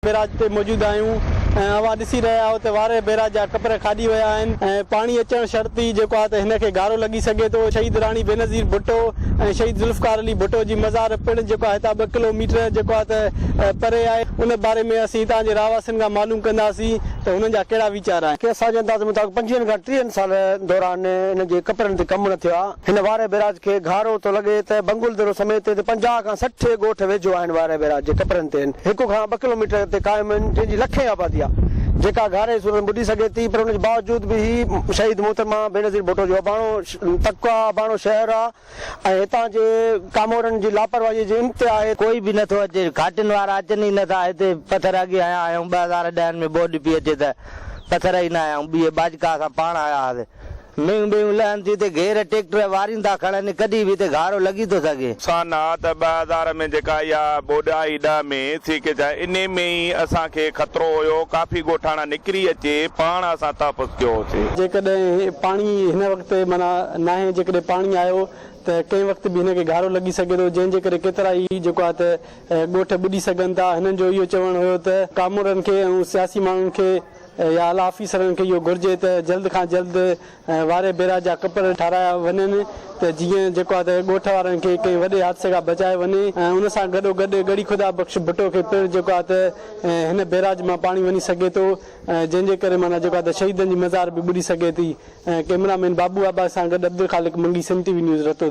Barrage पे मौजूद आहियूं अवां ॾिसी रहिया आहियो त वारे बैराज जा कपर खाॾी विया आहिनि ऐं पाणी अचणु शर्ती जेको आहे त हिनखे गारो लॻी सघे थो। शहीद राणी बेनज़ीर भुट्टो ऐं शहीद ज़ुल्फ़कार अली भुट्टो जी मज़ार पिणु जेको आहे हितां 2 किलोमीटर जेको आहे त परे आहे। उन बारे में असीं हितां जे रहवासियुनि खां मालूम कंदासीं त हुननि जा कहिड़ा वीचार आहिनि। असांजे अंदाज़ मुताबिक़ 25 खां 30 साल दौरान हिन जे कपरनि ते कमु न थियो आहे। हिन वारे बैराज खे घारो थो लॻे त बंगुलदेरो समेत 50 खां 60 ॻोठ वेझो आहिनि वारे बैराज जे कपरनि ते। 1 खां 2 किलोमीटर ते क़ाइमु आहिनि, जंहिंजी लखे आबादी आहे जेका घारे सूरत ॿुधी सघे थी। पर हुन जे बावजूद बि ही शहीद मोहतरमा बेनज़ीर भुट्टो जो अबाणो तक़वा अबाणो शहर आहे ऐं हितां जे कामोरनि जी लापरवाही जे इंतिहा आहे। कोई बि नथो अचे, घाटिनि वारा अचनि ई नथा। हिते पथर अॻे आया आहियूं 2010 में बोड पई अचे त पथर ई न आया आहियूं। ॿिए बाजका सां पाण आया हुआसीं। मेंहूं बेहूं लहनि थी ते घेर ट्रैक्टर वारीनि था खणनि, कॾहिं बि हिते घारो लॻी थो सघे। साना त 2000 में जेका इहा बोड आई 10 में थी के जाए इन में ई असांखे ख़तरो हुयो। काफ़ी ॻोठाणा निकिरी अचे पाण असां तहफ़ुज़ कयो होसीं। जेकॾहिं पाणी हिन वक़्तु माना नाहे, जेकॾहिं पाणी आयो त कंहिं वक़्तु बि हिनखे घारो लॻी सघे थो, जंहिंजे करे केतिरा ई जेको आहे त ॻोठ ॿुॾी सघनि था। हिननि जो इहो चवणु हुयो त कामोरनि खे ऐं सियासी माण्हुनि खे या आला ऑफिसरनि खे इहो घुर्जे त जल्द खां जल्द वारे बैराज जा कपर ठाराया वञनि त जीअं जेको आहे त ॻोठ वारनि खे कंहिं वॾे हादसे खां बचाए वञे। ऐं उन सां गॾोगॾु गड़ी ख़ुदा बख़्श भुट्टो खे पिणु जेको आहे त हिन बैराज मां पाणी वञी सघे थो, जंहिंजे करे माना जेको आहे त शहीदनि जी मज़ार बि ॿुॾी सघे थी। कैमरामैन बाबू आबा सां गॾु अब्दुल ख़ालिक मंगी, सिंध TV न्यूज़ रतोदेरो।